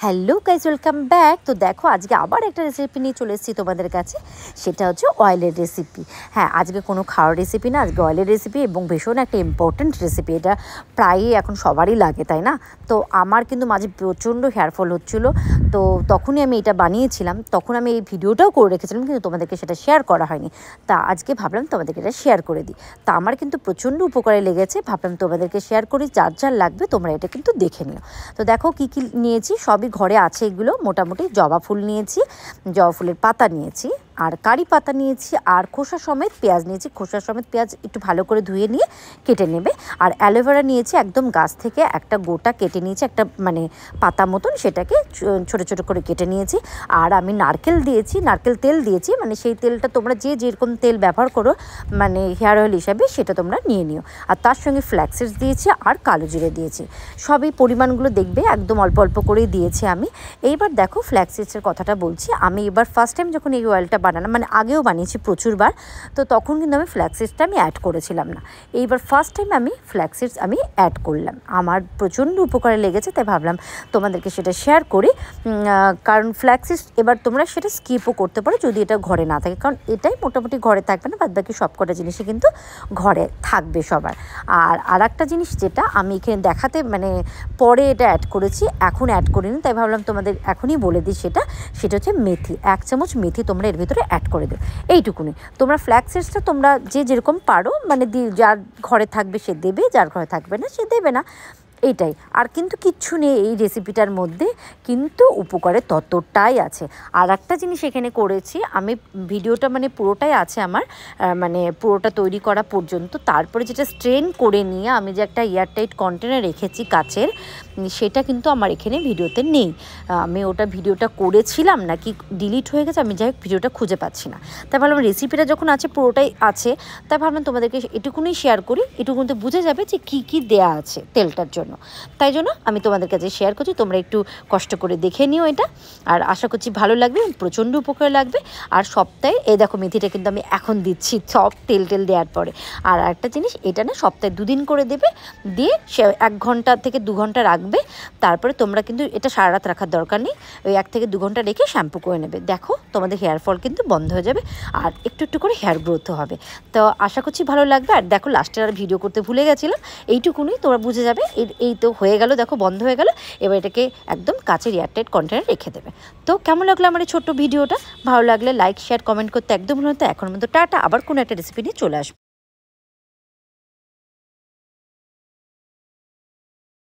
Hello guys, welcome back. তো দেখো, আজকে আবার একটা রেসিপি নিয়ে চলে এসেছি তোমাদের কাছে। সেটা হচ্ছে অয়েলের রেসিপি। হ্যাঁ, আজকে কোনো খাওয়ার রেসিপি না, আজকে অয়েলের রেসিপি, এবং ভীষণ একটা ইম্পর্ট্যান্ট রেসিপি। এটা প্রায়ই এখন সবারই লাগে, তাই না? তো আমার কিন্তু মাঝে প্রচণ্ড হেয়ারফল হচ্ছিলো, তো তখনই আমি এটা বানিয়েছিলাম। তখন আমি এই ভিডিওটাও করে রেখেছিলাম, কিন্তু তোমাদেরকে সেটা শেয়ার করা হয়নি। তা আজকে ভাবলাম তোমাদেরকে এটা শেয়ার করে দিই। তা আমার কিন্তু প্রচণ্ড উপকারে লেগেছে, ভাবলাম তোমাদেরকে শেয়ার করি। যার যার লাগবে তোমরা এটা কিন্তু দেখে নিও। তো দেখো কী কী নিয়েছি, সবই ঘরে আছে। এগুলো মোটামুটি জবা ফুল নিয়েছি, জবা ফুলের পাতা নিয়েছি, আর কারি পাতা নিয়েছি, আর খোসা সমেত পেঁয়াজ নিয়েছি। খোসা সমেত পেঁয়াজ একটু ভালো করে ধুয়ে নিয়ে কেটে নেবে। আর অ্যালোভেরা নিয়েছি, একদম গাছ থেকে একটা গোটা কেটে নিয়েছি, একটা মানে পাতা মতন, সেটাকে ছোটো ছোটো করে কেটে নিয়েছি। আর আমি নারকেল দিয়েছি, নারকেল তেল দিয়েছি, মানে সেই তেলটা তোমরা যে যেরকম তেল ব্যবহার করো মানে হেয়ার অয়েল হিসাবে, সেটা তোমরা নিয়ে নিও। আর তার সঙ্গে ফ্ল্যাক্স সিডস দিয়েছি, আর কালো জিরে দিয়েছি। সবই পরিমাণগুলো দেখবে, একদম অল্প অল্প করেই দিয়েছি আমি। এইবার দেখো ফ্ল্যাক্স সিডসের কথাটা বলছি। আমি এবার ফার্স্ট টাইম যখন এই অয়েলটা বানালাম, মানে আগেও বানিয়েছি প্রচুরবার, তো তখন কিন্তু আমি ফ্ল্যাক্স সিডসটা আমি অ্যাড করেছিলাম না। এইবার ফার্স্ট টাইম আমি ফ্ল্যাক্স সিডস আমি অ্যাড করলাম। আমার প্রচণ্ড উপকারে লেগেছে, তাই ভাবলাম তোমাদেরকে সেটা শেয়ার করি। কারণ ফ্ল্যাক্স সিডস এবার তোমরা সেটা স্কিপও করতে পারো যদি এটা ঘরে না থাকে, কারণ এটাই মোটামুটি ঘরে থাকবে না, বাদ বাকি সব কটা জিনিসই কিন্তু ঘরে থাকবে সবার। আর একটা জিনিস যেটা আমি এখানে দেখাতে মানে পরে এটা অ্যাড করেছি, এখন অ্যাড করিনি, তাই ভাবলাম তোমাদের এখনই বলে দিই। সেটা হচ্ছে মেথি। 1 চামচ মেথি তোমরা এর ভিতরে অ্যাড করে দেবে, এইটুকুনি। তোমরা ফ্ল্যাক্স সিডসটা তোমরা যে যেরকম পারো মানে যার ঘরে থাকবে সে দেবে, যার ঘরে থাকবে না সে দেবে না, এইটাই। আর কিন্তু কিচ্ছু নেই এই রেসিপিটার মধ্যে, কিন্তু উপকারে ততটাই আছে। আর একটা জিনিস এখানে করেছি আমি, ভিডিওটা মানে পুরোটাই আছে আমার, মানে পুরোটা তৈরি করা পর্যন্ত। তারপরে যেটা স্ট্রেন করে নিয়ে আমি যে একটা এয়ারটাইট কন্টেনার রেখেছি কাচের, সেটা কিন্তু আমার এখানে ভিডিওতে নেই। আমি ওটা ভিডিওটা করেছিলাম নাকি ডিলিট হয়ে গেছে, আমি যাই হোক ভিডিওটা খুঁজে পাচ্ছি না। তাই ভাবলাম রেসিপিটা যখন আছে, পুরোটাই আছে, তাই ভাবলাম তোমাদেরকে এটুকুনি শেয়ার করি। এটুকুনিতে বুঝে যাবে যে কী কী দেয়া আছে তেলটার জন্য। তাই জন্য আমি তোমাদের কাছে শেয়ার করছি, তোমরা একটু কষ্ট করে দেখে নিও এটা। আর আশা করছি ভালো লাগবে, প্রচণ্ড উপকার লাগবে। আর সপ্তাহে এই দেখো মেথিটা কিন্তু আমি এখন দিচ্ছি সব তেল দেওয়ার পরে। আর একটা জিনিস, এটা না সপ্তাহে 2 দিন করে দেবে, দিয়ে সে 1 ঘন্টা থেকে 2 ঘন্টা রাখবে। তারপরে তোমরা কিন্তু এটা সারা রাত রাখার দরকার নেই, ওই 1 থেকে 2 ঘন্টা রেখে শ্যাম্পু করে নেবে। দেখো তোমাদের হেয়ার ফল কিন্তু বন্ধ হয়ে যাবে, আর একটু একটু করে হেয়ার গ্রোথও হবে। তো আশা করছি ভালো লাগবে। আর দেখো লাস্টে আর ভিডিও করতে ভুলে গেছিলাম, এইটুকুনি তোমরা বুঝে যাবে। এই তো হয়ে গেল, দেখো বন্ধ হয়ে গেল। এবার এটাকে একদম কাচের এয়ারটাইট কন্টেনারে রেখে দেবে। তো কেমন লাগলো আমার এই ছোট্ট ভিডিওটা? ভালো লাগলে লাইক, শেয়ার, কমেন্ট করতে একদম ভুলো না। তো এখন মতো টাটা, আবার কোনো একটা রেসিপি নিয়ে চলে আসবো।